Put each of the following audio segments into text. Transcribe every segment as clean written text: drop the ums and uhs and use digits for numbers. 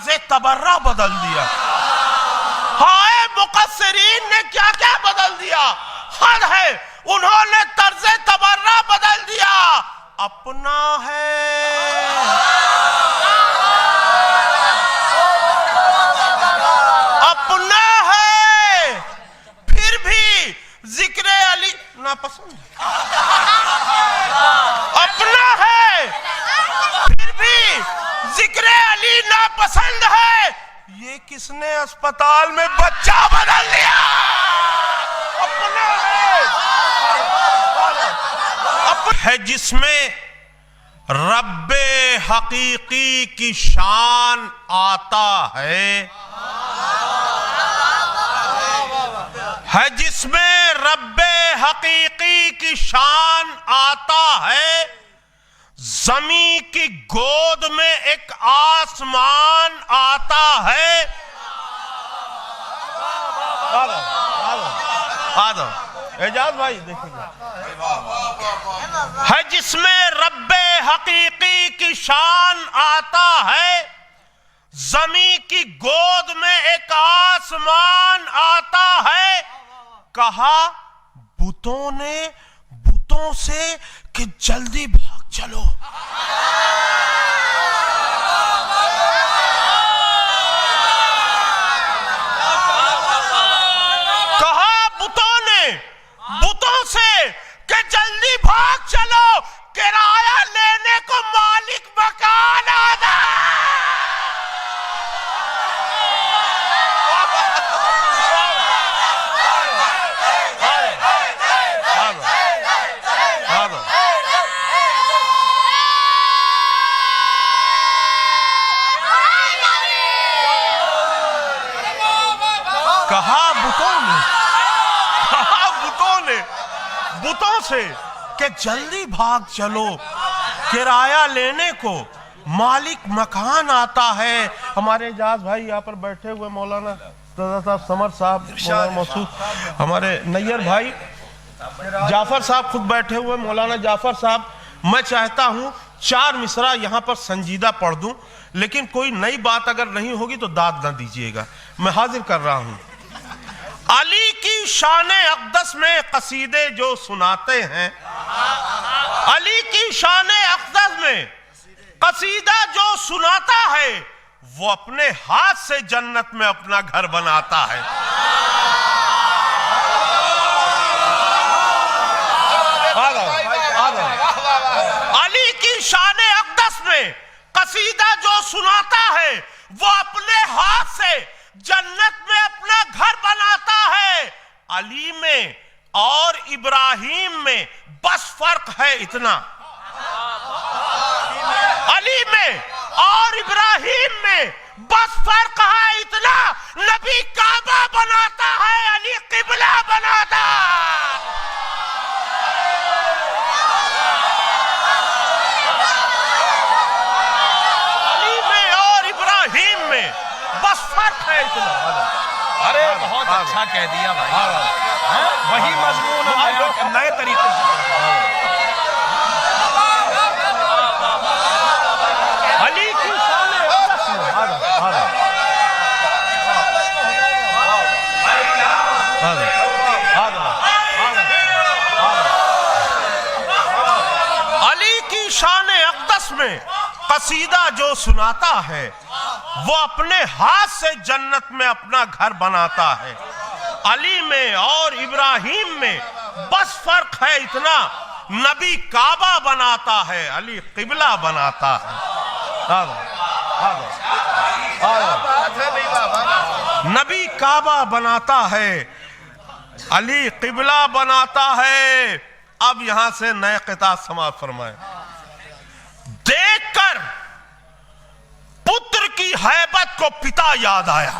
तर्ज तबर्रा बदल दिया। हाय मुकस्सिरीन ने क्या क्या बदल दिया, हद है। उन्होंने तर्ज तबर्रा बदल दिया। अपना है, अपना है, फिर भी जिक्र अली नापसंद। अपना है फिर भी जिक्र अली नापसंद है। ये किसने अस्पताल में बच्चा बदल दिया? अपना है जिसमें रब्बे हकीकी की शान आता है जिसमें रब्बे हकीकी की शान आता है। जमी की गोद में एक आसमान आता है। एजाज भाई देखिए, है जिसमें रब्बे हकीकी की शान आता है। जमी की गोद में एक आसमान आता है। कहा बुतों से कि जल्दी भाग चलो। कहा बुतों से कि जल्दी भाग चलो, किराया लेने को मालिक मकान आदा। बुतों से कि जल्दी भाग चलो, किराया लेने को मालिक मकान आता है। हमारे एजाज भाई यहाँ पर बैठे हुए मौलाना साहब समर साहब, मौलाना मसूद, हमारे नैयर भाई जाफर साहब खुद बैठे हुए, मौलाना जाफर साहब। मैं चाहता हूँ 4 मिसरा यहाँ पर संजीदा पढ़ दूं, लेकिन कोई नई बात अगर नहीं होगी तो दाद ना दीजिएगा। मैं हाजिर कर रहा हूँ। अली की शान अक़दस में कसीदे जो सुनाते हैं, अली की शान अक़दस में कसीदा जो सुनाता है, वो अपने हाथ से जन्नत में अपना घर बनाता है। अली की शान अक़दस में कसीदा जो सुनाता है, वो अपने हाथ से जन्नत में अपना घर बनाता है। अली में और इब्राहिम में बस फर्क है इतना। अली में और इब्राहिम में बस फर्क है इतना। नबी काबा बनाता है, अली किबला बनाता। अली में और इब्राहिम में बस फर्क है इतना। अरे बहुत अच्छा कह दिया भाई। वही मजमून नए तरीके से। अली की शान अली की शान अक़दस में कसीदा जो सुनाता है, वो अपने हाथ से जन्नत में अपना घर बनाता है। अली में और इब्राहिम में बस फर्क है इतना। नबी काबा बनाता है, अली किबला बनाता है। नबी काबा बनाता है, अली किबला बनाता है। अब यहां से नए क़िता समाअत फरमाए। देखकर पुत्र की हैबत को पिता याद आया।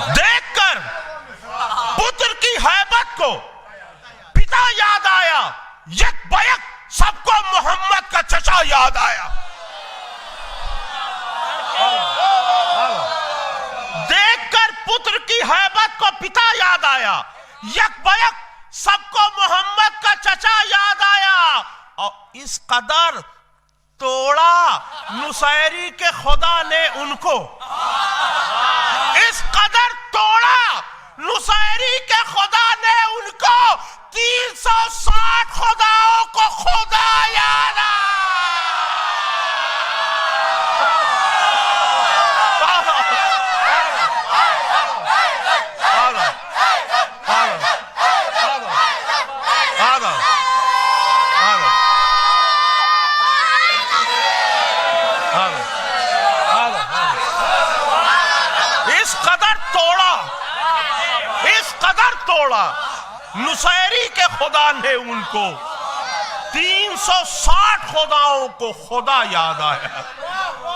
देखकर पुत्र की हैबत को पिता याद आया। यक बयक सबको मोहम्मद का चचा याद आया। देखकर पुत्र की हैबत को पिता याद आया। यक बयक सबको मोहम्मद का चचा याद आया। और इस कदर तोड़ा नुसैरी के खुदा ने उनको, इस कदर तोड़ा नुसैरी के खुदा ने उनको, 360 खुदाओं को खुदा याद आया। नुसैरी के खुदा ने उनको, 360 खुदाओं को खुदा याद आया।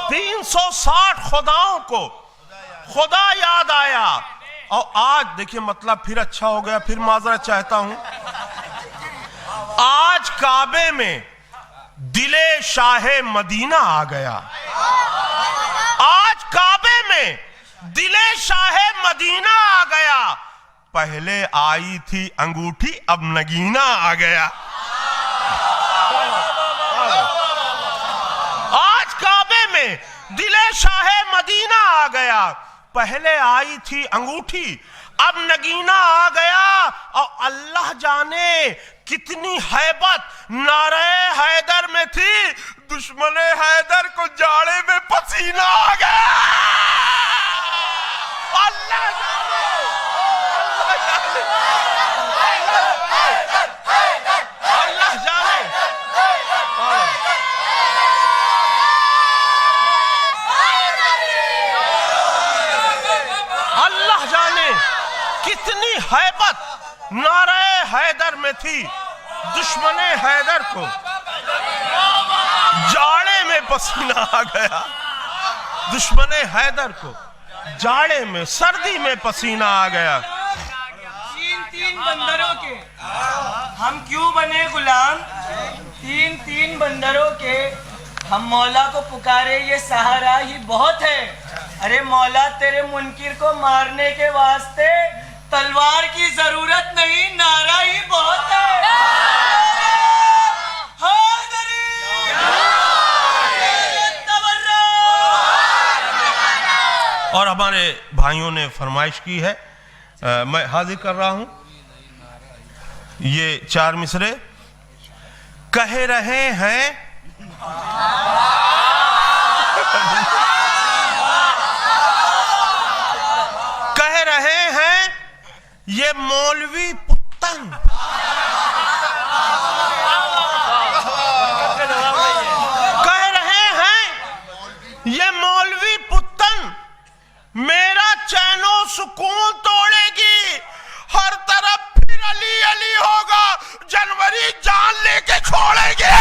360 खुदाओं को खुदा याद आया। और आज देखिए मतलब फिर अच्छा हो गया, फिर माजरत चाहता हूं। आज काबे में दिले शाहे मदीना आ गया। आज काबे में दिले शाहे मदीना आ गया। पहले आई थी अंगूठी, अब नगीना आ गया। आज काबे में दिले शाहे मदीना आ गया। पहले आई थी अंगूठी, अब नगीना आ गया। और अल्लाह जाने कितनी हैबत नारे हैदर में थी, दुश्मने हैदर को जाड़े में पसीना आ गया। अल्लाह जाने, अल्लाह जाने, अल्लाह जाने कितनी हैबत नारे हैदर में थी, दुश्मने हैदर को जाड़े में पसीना आ गया। दुश्मने हैदर को जाड़े में, सर्दी में पसीना आ गया। तीन बंदरों के हम क्यों बने गुलाम? तीन बंदरों के हम मौला को पुकारे, ये सहारा ही बहुत है। अरे मौला तेरे मुनकिर को मारने के वास्ते तलवार की जरूरत नहीं, नारा ही बहुत है। और हमारे भाइयों ने फरमाइश की है, मैं हाजिर कर रहा हूं ये 4 मिसरे। कह रहे हैं कह रहे हैं ये मौलवी पुत्तन, कह रहे हैं ये मौलवी पुत्तन मेरा चैनो सुकून तोड़ेगी। हर तरफ फिर अली अली होगा, जनवरी जान लेके छोड़ेंगे।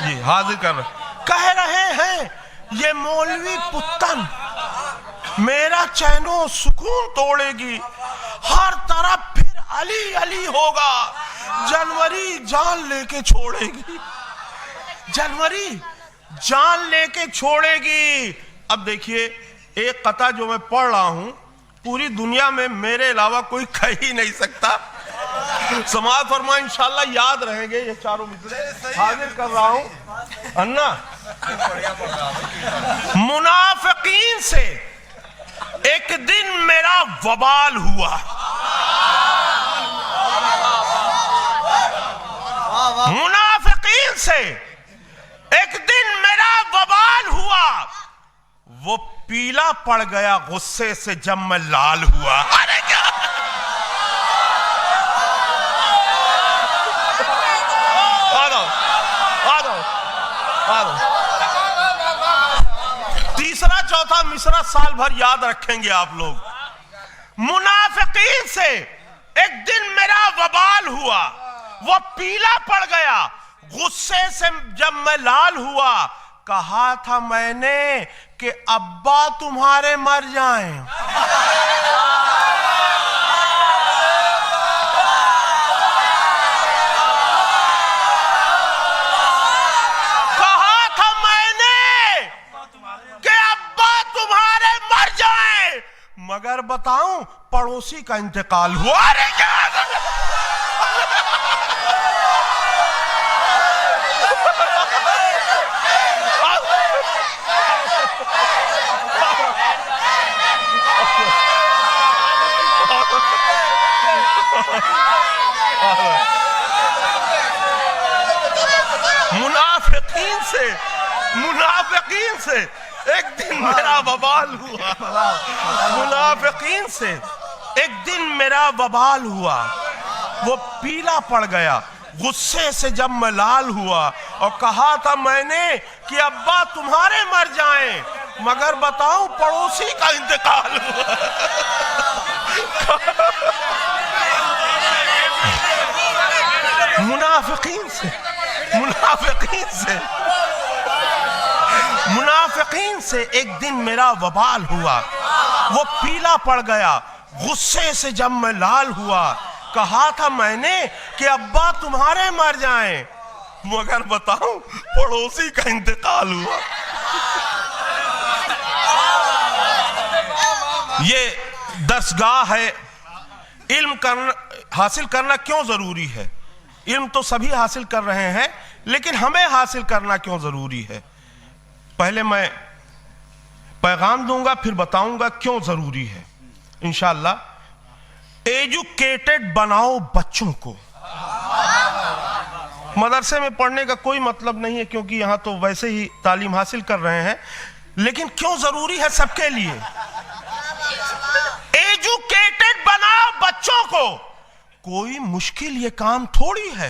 जी हाजिर कर रहे, कह रहे हैं ये मौलवी पुत्तन मेरा चैनो सुकून तोड़ेगी। हर तरफ फिर अली अली होगा, जनवरी जान लेके छोड़ेगी। जनवरी जान लेके छोड़ेगी। अब देखिए एक कथा जो मैं पढ़ रहा हूं, पूरी दुनिया में मेरे अलावा कोई कह ही नहीं सकता। समाज फरमा इंशाल्लाह याद रहेंगे ये चारों मिसरे। हाजिर कर रहा हूं अन्ना। मुनाफिकीन से एक दिन मेरा वबाल हुआ। मुनाफिकीन से एक दिन मेरा वबाल हुआ। वो पीला पड़ गया गुस्से से जब मैं लाल हुआ। अरे क्या तीसरा चौथा मिसरा साल भर याद रखेंगे आप लोग। मुनाफिकीन से एक दिन मेरा वबाल हुआ, वो पीला पड़ गया गुस्से से जब मैं लाल हुआ। कहा था मैंने कि अब्बा तुम्हारे मर जाएं। मगर बताऊं पड़ोसी का इंतकाल हुआ। अरे क्या मुनाफिकीन से एक दिन मेरा वबाल हुआ। मुनाफिकीन से एक दिन मेरा वबाल हुआ। वो पीला पड़ गया, गुस्से से जब मैं लाल हुआ और कहा था मैंने कि अब्बा तुम्हारे मर जाएं, मगर बताऊं पड़ोसी का इंतकाल हुआ। मुनाफिकीन से एक दिन मेरा वबाल हुआ। वो पीला पड़ गया, गुस्से से जब मैं लाल हुआ, कहा था मैंने कि अब्बा तुम्हारे मर जाएं, मगर बताऊं पड़ोसी का इंतकाल हुआ। ये दरसगाह है। इल्म करना, हासिल करना क्यों जरूरी है? इल्म तो सभी हासिल कर रहे हैं, लेकिन हमें हासिल करना क्यों जरूरी है? पहले मैं पैगाम दूंगा, फिर बताऊंगा क्यों जरूरी है इंशाअल्लाह। एजुकेटेड बनाओ बच्चों को। मदरसे में पढ़ने का कोई मतलब नहीं है, क्योंकि यहां तो वैसे ही तालीम हासिल कर रहे हैं, लेकिन क्यों जरूरी है सबके लिए? एजुकेटेड बनाओ बच्चों को। कोई मुश्किल ये काम थोड़ी है।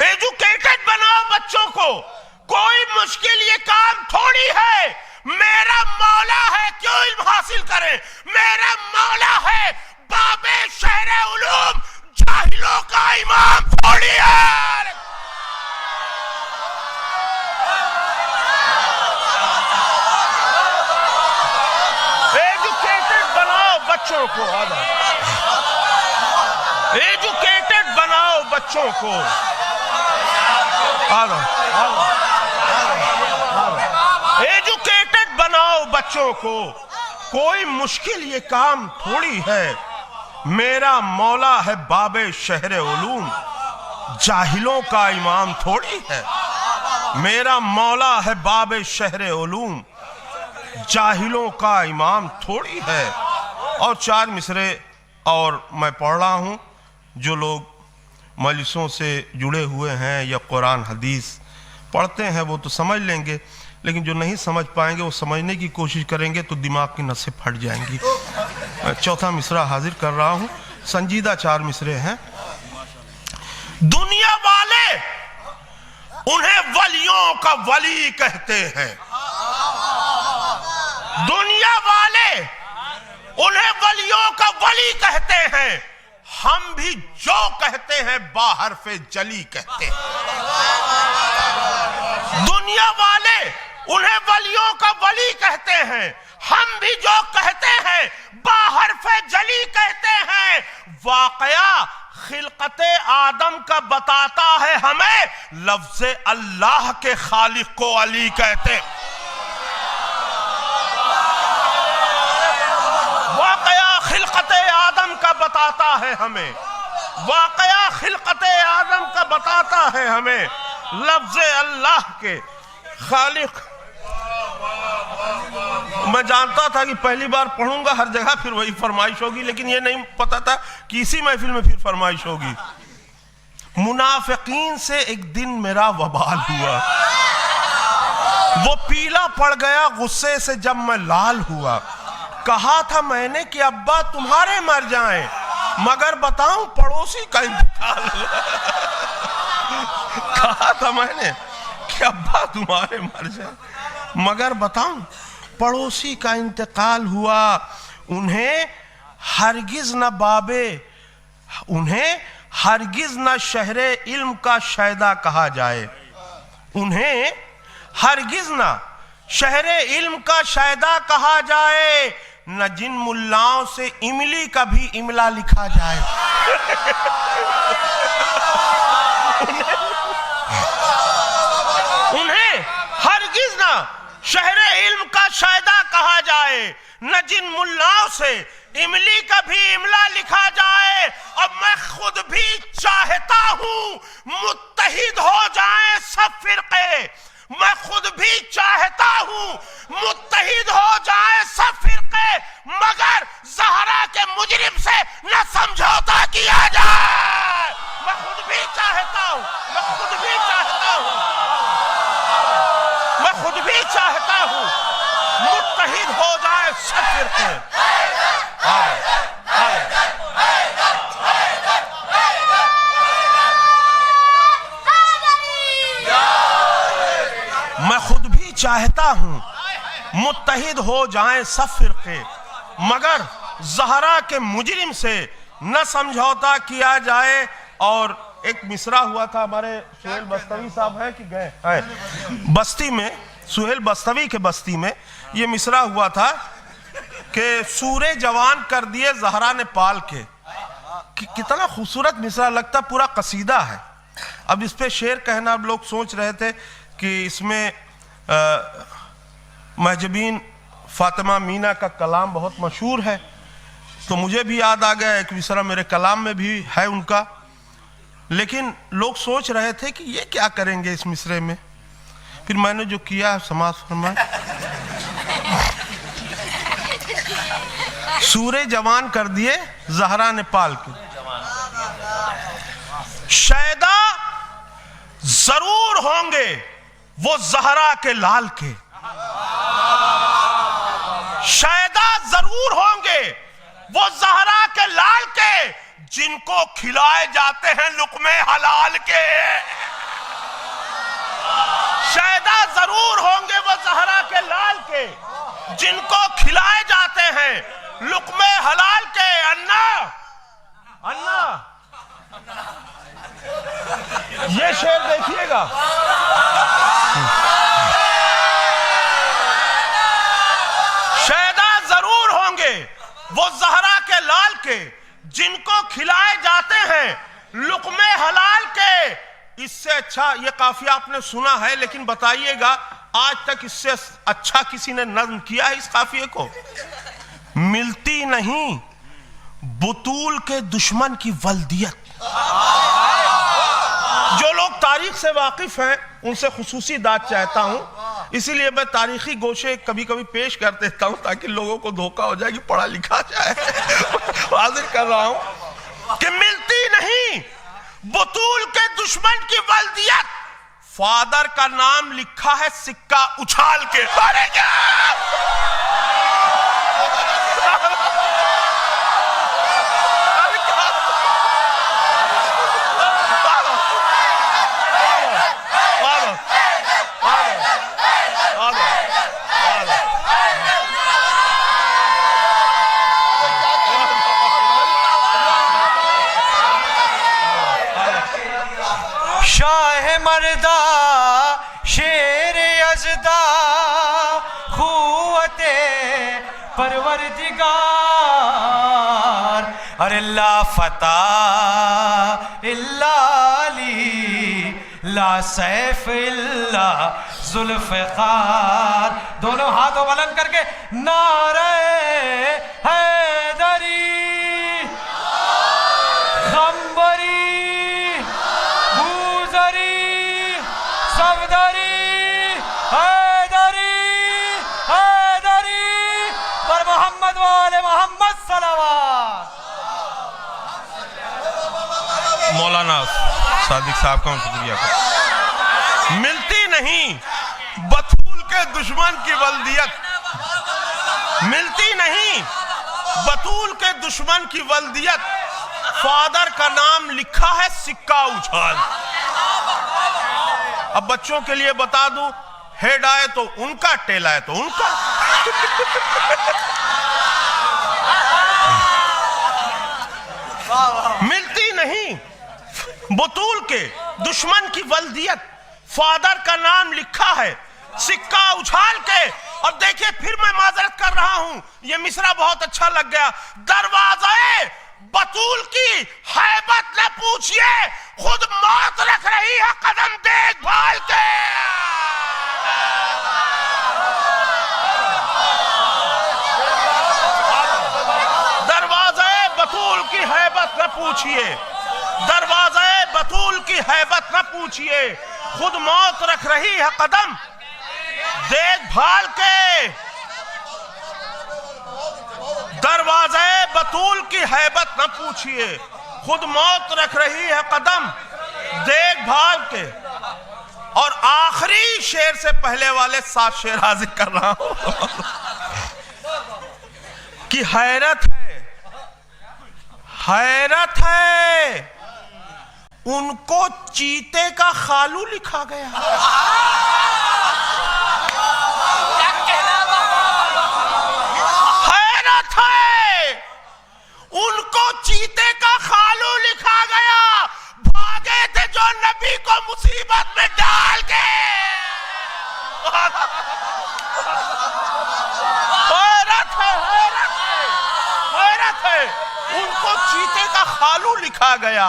एजुकेटेड बनाओ बच्चों को, कोई मुश्किल ये काम थोड़ी है। मेरा मौला है, क्यों इल्म हासिल करें? मेरा मौला है बाबे शहरे उलूम, जाहिलों का इमाम थोड़ी है। एजुकेटेड बनाओ बच्चों को। एजुकेटेड बनाओ बच्चों को। एजुकेटेड बनाओ बच्चों को। कोई मुश्किल ये काम थोड़ी है। मेरा मौला है बाबे शहरे उलूम, जाहिलों का इमाम थोड़ी है। मेरा मौला है बाबे शहरे उलूम, जाहिलों का इमाम थोड़ी है। और 4 मिसरे और मैं पढ़ रहा हूं। जो लोग मजलिसों से जुड़े हुए हैं या कुरान हदीस पढ़ते हैं वो तो समझ लेंगे, लेकिन जो नहीं समझ पाएंगे वो समझने की कोशिश करेंगे तो दिमाग की नसें फट जाएंगी। मैं 4था मिसरा हाजिर कर रहा हूं। संजीदा 4 मिसरे हैं। दुनिया वाले उन्हें वलियों का वली कहते हैं। दुनिया वाले उन्हें वलियों का वली कहते हैं। हम भी जो कहते हैं बाहर पे जली कहते हैं। दुनिया वाले उन्हें वलियों का वली कहते हैं। हम भी जो कहते हैं बाहर पे जली कहते हैं। वाकया खिलकते आदम का बताता है हमें, लफ्ज़ अल्लाह के खालिक को अली कहते हैं। वाकया खिलकते आदम का बताता है हमें, वाकया खिलकते आदम का बताता है हमें, लफ्ज़ अल्लाह के खालिक। मैं जानता था कि पहली बार पढ़ूंगा हर जगह फिर वही फरमाइश होगी, लेकिन ये नहीं पता था कि इसी महफिल में फिर फरमाइश होगी। मुनाफिकीन से एक दिन मेरा वबाल हुआ। वो पीला पड़ गया, गुस्से से जब मैं लाल हुआ। कहा था मैंने कि अब्बा तुम्हारे मर जाएं, मगर बताऊं पड़ोसी का इंतकाल हुआ। कहा था मैंने कि अब्बा तुम्हारे मर जाएं, मगर बताऊं पड़ोसी का इंतकाल हुआ। उन्हें हरगिज न बाबे, उन्हें हरगिज न शहरे इल्म का शायदा कहा जाए। उन्हें हरगिज न शहरे इल्म का शायदा कहा जाए, न जिन मुल्लाओं से इमली का भी इमला लिखा जाए। उन्हें हरगिज न शहरे इल्म का शायदा कहा जाए, न जिन मुल्लाओं से इमली का भी इमला लिखा जाए। अब मैं खुद भी चाहता हूं मुत्तहिद हो जाए सब फिरके, मैं खुद भी चाहता हूं मुत्तहिद हो जाए सब फिरके, मगर ज़हरा के मुजरिम से न समझौता किया जाए। मैं खुद भी चाहता हूं, मैं खुद भी चाहता हूं, मैं खुद भी चाहता हूं मुत्तहिद हो जाए सब फिरके। मैं खुद भी चाहता हूं मुत्तहिद हो जाएं सब फिरके, मगर ज़हरा के मुजरिम से न समझौता किया जाए। और एक मिसरा हुआ था, हमारे सुहेल बस्तवी साहब हैं कि गए हैं बस्ती में, सुहेल बस्तवी के बस्ती में ये मिसरा हुआ था कि सूरे जवान कर दिए ज़हरा ने पाल के। कितना खूबसूरत मिसरा लगता, पूरा कसीदा है। अब इस पे शेर कहना, अब लोग सोच रहे थे कि इसमें महजबीन फातिमा मीना का कलाम बहुत मशहूर है, तो मुझे भी याद आ गया एक मिसरा मेरे कलाम में भी है उनका। लेकिन लोग सोच रहे थे कि ये क्या करेंगे इस मिसरे में, फिर मैंने जो किया समाज फरमाए। सूरे जवान कर दिए ज़हरा ने पाल के, शायदा जरूर होंगे वो ज़हरा के लाल के, शायदा जरूर होंगे वो ज़हरा के लाल के, जिनको खिलाए जाते हैं लुक़मे हलाल के। शायदा जरूर होंगे वो ज़हरा के लाल के, जिनको खिलाए जाते हैं लुक़मे हलाल के। अन्ना अन्ना ये शेर देखिएगा, शायदा जरूर होंगे वो ज़हरा के लाल के, जिनको खिलाए जाते हैं लुक़मे हलाल के। इससे अच्छा ये काफिया आपने सुना है, लेकिन बताइएगा आज तक इससे अच्छा किसी ने नज़्म किया है इस काफिये को? मिलती नहीं बुतूल के दुश्मन की वल्दियत। जो लोग तारीख से वाकिफ हैं उनसे खुसूसी दाद चाहता हूं, इसीलिए मैं तारीखी गोशे कभी कभी पेश कर देता हूं ताकि लोगों को धोखा हो जाए कि पढ़ा लिखा जाए। हाजिर कर रहा हूं कि मिलती नहीं बुतूल के दुश्मन की वल्दियत, फादर का नाम लिखा है सिक्का उछाल के। अरे क्या शाह मर्दा शेर यज़दा क़ुव्वते परवरदिगार, अरे ला फता इल्ला अली ला सैफ इल्ला ज़ुल्फ़िकार। दोनों हाथों बुलंद करके नारे हैदरी खंबरी सफदरी हैदरी हैदरी पर मोहम्मद वाले मोहम्मद सलावत। मौलाना सादिक साहब का शुक्रिया कर। मिलती नहीं बतूल के दुश्मन की वल्दियत, मिलती नहीं बतूल के दुश्मन की वल्दियत, फादर का नाम लिखा है सिक्का उछाल। अब बच्चों के लिए बता दूं, हेड आए तो उनका, टेल आए तो उनका। मिलती नहीं बतूल के दुश्मन की वल्दियत, फादर का नाम लिखा है सिक्का उछाल के। और देखिए फिर मैं माजरत कर रहा हूं, यह मिसरा बहुत अच्छा लग गया। दरवाज़े बतूल की हैबत न पूछिए, खुद मौत रख रही है कदम देखभाल के। पूछिए, दरवाज़े बतूल की हैबत न पूछिए, खुद मौत रख रही है कदम देखभाल के। दरवाज़े बतूल की हैबत न पूछिए, खुद मौत रख रही है कदम देखभाल के। और आखिरी शेर से पहले वाले 7 शेर हाजिर कर रहा हूं कि हैरत है उनको चीते का खालू लिखा गया। हैरत है उनको चीते का खालू लिखा गया, भागे थे जो नबी को मुसीबत में डाल के। हैरत है उनको चीते का खालू लिखा गया,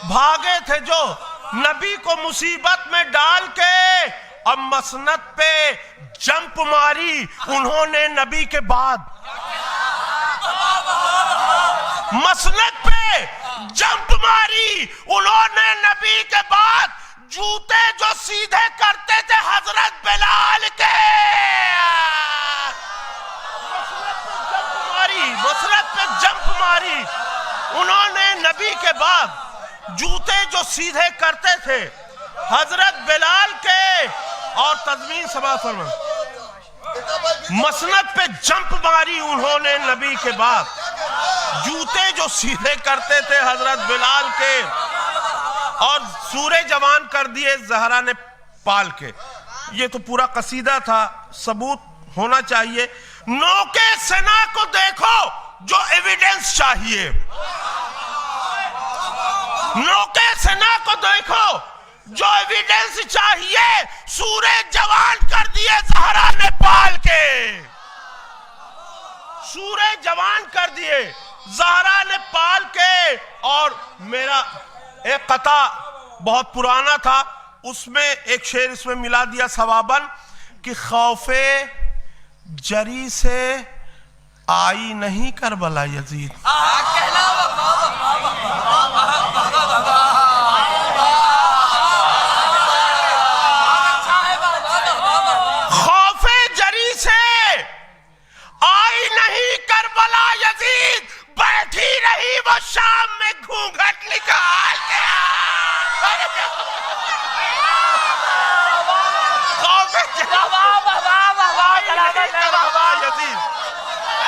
भागे थे जो नबी को मुसीबत में डाल के। अब मसनद पे जंप मारी उन्होंने नबी के बाद, मसनद पे जंप मारी उन्होंने नबी के बाद, जूते जो सीधे करते थे हजरत बिलाल के। मसनद पे जंप मारी उन्होंने नबी के बाद, जूते जो सीधे करते थे हजरत बिलाल के। और तज़मीन समा फरमा, मसनद पे जंप मारी उन्होंने नबी के बाद, जूते जो सीधे करते थे हजरत बिलाल के। और सूरे जवान कर दिए ज़हरा ने पाल के। ये तो पूरा कसीदा था, सबूत होना चाहिए। नौके सेना को देखो जो एविडेंस चाहिए, नौके सेना को देखो जो एविडेंस चाहिए, सूरे जवान कर दिए ज़हरा ने पाल के। सूरे जवान कर दिए ज़हरा ने पाल के। और मेरा एक कता बहुत पुराना था, उसमें एक शेर इसमें मिला दिया सवाबन कि खौफे जरी से आई नहीं करबला यजीद। खौफे जरी से आई नहीं करबला यजीद, बैठी रही वो शाम में घूंघट निकाल के।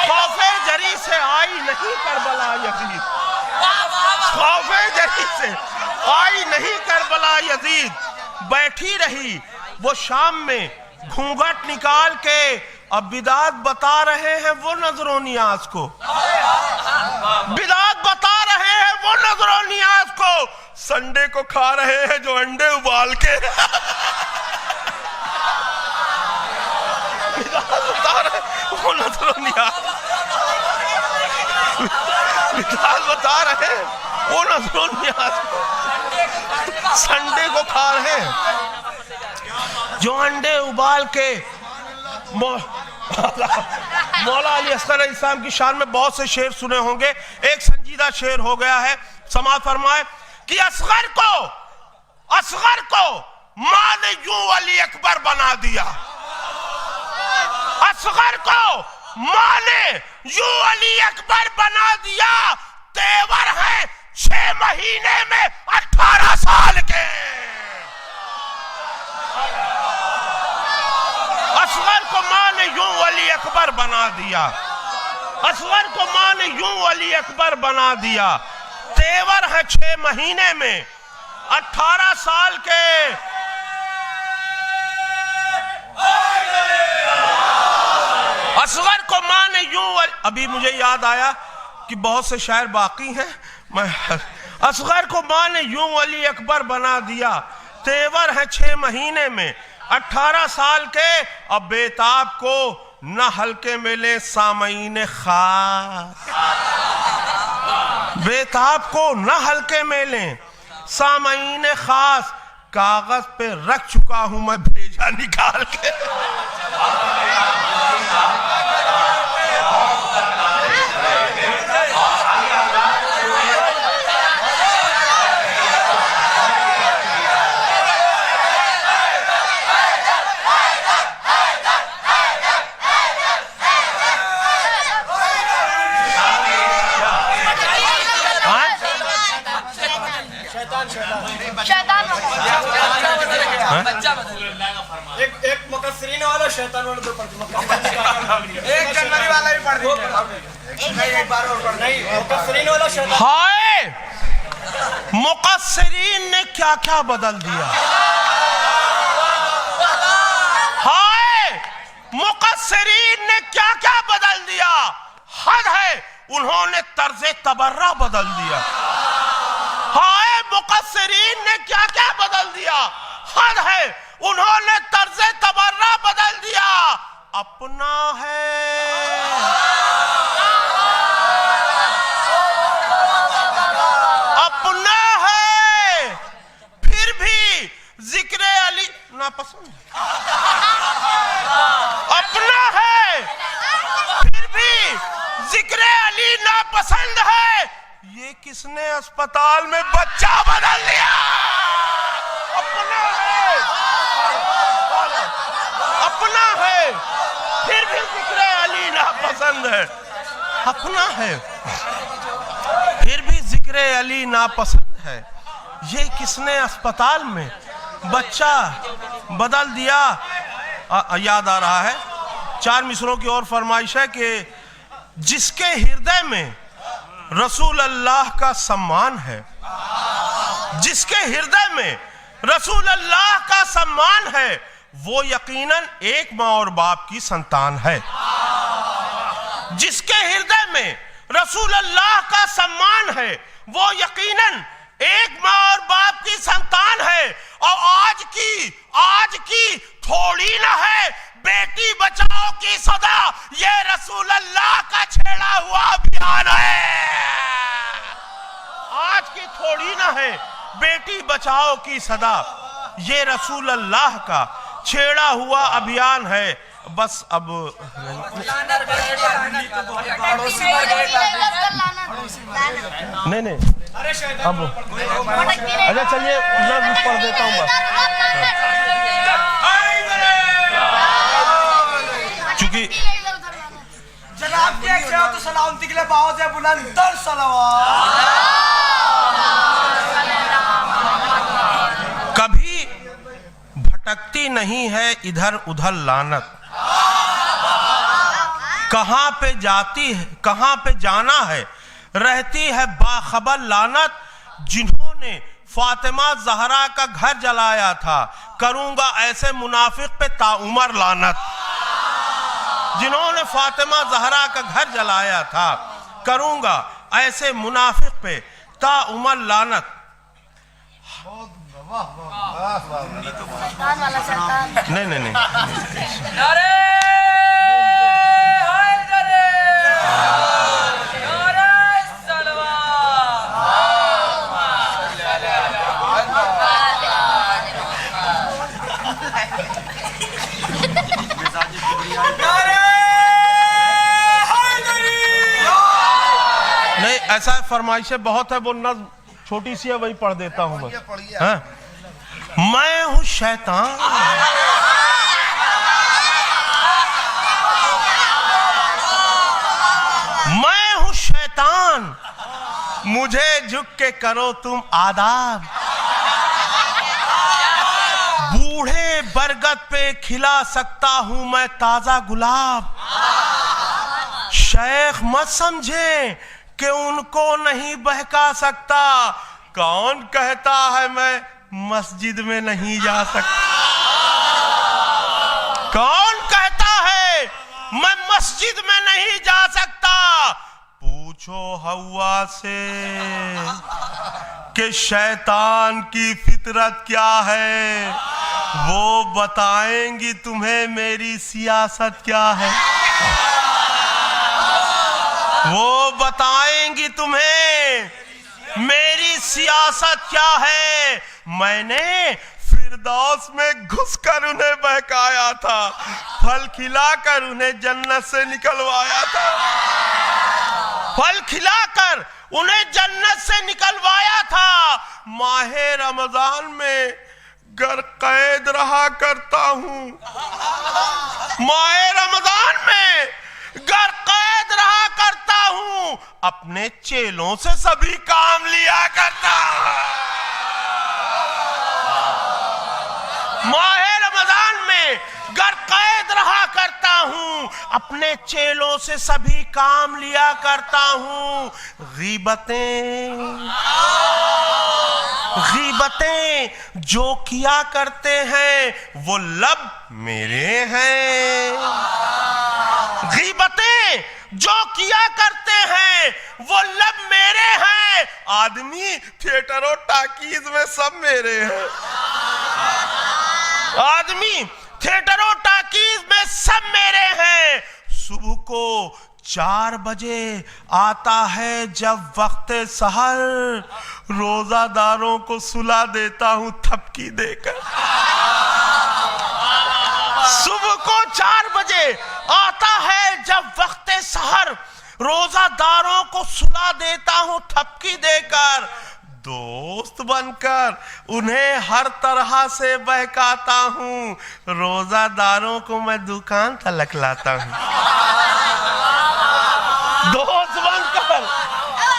खौफे जरी से आई नहीं करबला यजीद, खौफे जरी से आई नहीं करबला यजीद, बैठी रही वो शाम में घूंघट निकाल के। अब बिदात बता रहे हैं वो नजरों नियाज को, बिदात बता रहे हैं वो नजरों नियाज को, संडे को खा रहे हैं जो अंडे उबाल के। बिदात बता रहे वो नजरों नियाज, बिदात बता रहे हैं वो नजरों नियाज को, संडे को खा रहे हैं जो अंडे उबाल के। मौला अली अस्कर इस्लाम की शान में बहुत से शेर सुने होंगे, एक संजीदा शेर हो गया है, समाज फरमाए कि असगर को मां ने यूं अली अकबर बना दिया, असगर को मां ने यूं अली अकबर बना दिया, तेवर है 6 महीने में 18 साल के। असगर को मां ने यूं अली अकबर बना दिया, असगर को मां ने यूं अली अकबर बना दिया, तेवर है 6 महीने में 18 साल के। असगर को मां ने यूं, अभी मुझे याद आया कि बहुत से शायर बाकी हैं, मैं असगर को मां ने यूं अली अकबर बना दिया, तेवर है 6 महीने में 18 साल के। अब बेताब को न हल्के मिले सामईन खास, बेताब को न हल्के मिले सामईन खास, कागज पे रख चुका हूं मैं भेजा निकाल के। बच्चा बदल एक मुकस्सरीन वाला शैतान वाला 2 एक जनवरी वाला भी पढ़ दीजिए एक बार और पढ़ नहीं मुकस्सरीन वाला शैतान। हाय मुकस्सरीन ने क्या क्या बदल दिया। हाय मुकस्सरीन ने क्या क्या बदल दिया। हद है उन्होंने तर्ज़े तबर्रा बदल दिया। हाय मुकस्सरीन ने क्या क्या बदल दिया। हद है उन्होंने तर्ज़े तबर्रा बदल दिया। अपना है अपना है फिर भी जिक्र अली नापसंद। अपना है फिर भी जिक्र अली नापसंद है। ये किसने अस्पताल में बच्चा बदल दिया। अपना है अपना है फिर भी जिक्र अली नापसंद है। अपना है फिर भी जिक्र अली नापसंद है। ये किसने अस्पताल में बच्चा बदल दिया। याद आ रहा है 4 मिसरों की और फरमाइश है कि जिसके हृदय में रसूल अल्लाह का सम्मान है, जिसके हृदय में रसूल अल्लाह का सम्मान है, वो यकीनन एक माँ और बाप की संतान है। जिसके हृदय में रसूल अल्लाह का सम्मान है, वो यकीनन एक माँ और बाप की संतान है। और आज की थोड़ी ना है बेटी बचाओ की सदा, ये रसूल अल्लाह का छेड़ा हुआ अभियान है। आज की थोड़ी ना है बेटी बचाओ की सदा, ये रसूल अल्लाह का छेड़ा हुआ अभियान है। बस अब नहीं अब अच्छा चलिए मैं पढ़ देता हूँ बस। चूंकि जनाब की एक तो सलामती के लिए बहुत है बुलंदर सलावत। कभी भटकती नहीं है इधर उधर लानत, कहां पे जाती है कहां पे जाना है रहती है बाखबर लानत। जिन्होंने फातिमा जहरा का घर जलाया था, करूंगा ऐसे मुनाफिक पे ताउमर लानत। जिन्होंने फातिमा जहरा का घर जलाया था, करूंगा ऐसे मुनाफिक पे ताउमर लानत। नहीं नहीं ऐसा फरमाइशें बहुत है, वो नज़्म छोटी सी है वही पढ़ देता हूं बस। हाँ? मैं हूं शैतान मैं हूं शैतान, मुझे झुक के करो तुम आदाब। बूढ़े बरगद पे खिला सकता हूं मैं ताजा गुलाब। शेख मत समझे कि उनको नहीं बहका सकता, कौन कहता है मैं मस्जिद में नहीं जा सकता। कौन कहता है मैं मस्जिद में नहीं जा सकता। पूछो हवा से कि शैतान की फितरत क्या है, वो बताएंगी तुम्हें मेरी सियासत क्या है। वो बताएंगी तुम्हें मेरी सियासत क्या है। मैंने फिरदौस में घुसकर उन्हें बहकाया था, फल खिलाकर उन्हें जन्नत से निकलवाया था। फल खिलाकर उन्हें जन्नत से निकलवाया था। माहे रमजान में घर कैद रहा करता हूं, माहे रमजान में घर कैद रहा करता हूं, अपने चेलों से सभी काम लिया करता हूं। माहे रमजान में गर कैद रहा करता हूँ, अपने चेलों से सभी काम लिया करता हूँ। गीबतें जो किया करते हैं वो लब मेरे हैं। गीबतें जो किया करते हैं वो लब मेरे हैं। आदमी थिएटरों टाकीज में सब मेरे हैं। आदमी थिएटरों टाकीज में सब मेरे हैं। सुबह को 4 बजे आता है जब वक्त सहर, रोजादारों को सुला देता हूं थपकी देकर। सुबह को 4 बजे आता है जब वक्त सहर, रोजादारों को सुला देता हूं थपकी देकर। दोस्त बनकर उन्हें हर तरह से बहकाता हूं, रोजादारों को मैं दुकान तक लाता हूं। दोस्त बनकर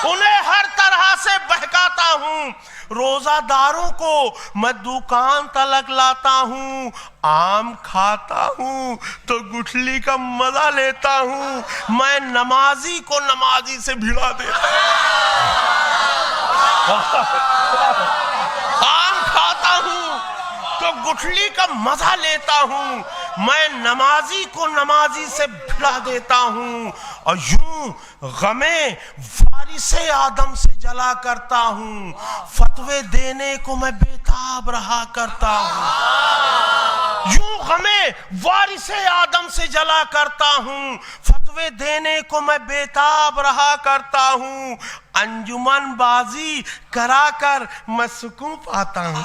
उन्हें हर तरह से बहकाता हूं, रोजादारों को मैं दुकान तक लाता हूं। आम खाता हूं तो गुठली का मजा लेता हूं, मैं नमाजी को नमाजी से भिड़ा देता हूं। आम खाता हूं तो गुठली का मजा लेता हूं, मैं नमाजी को नमाजी से भिड़ा देता हूं। और यूं गमे वारिसे आदम से जला करता हूं, फतवे देने को मैं बेताब रहा करता हूं। यूं गमे वारिसे आदम से जला करता हूं, फतवे देने को मैं बेताब रहा करता हूं। अंजुमन बाजी कराकर मैं सुकून पाता हूं।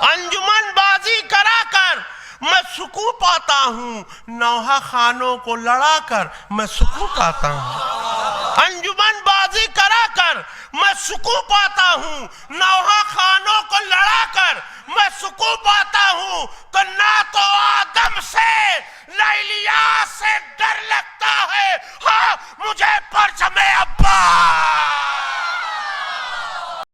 अंजुमन बाजी कराकर मैं सुकून पाता हूँ, नौहा खानों को लड़ाकर मैं सुकून पाता हूँ। अंजुमन बाजी कराकर मैं सुकून पाता हूँ, नौहा खानों को लड़ाकर मैं सुकून पाता हूँ। तो ना तो आदम से न इलियास से डर लगता है,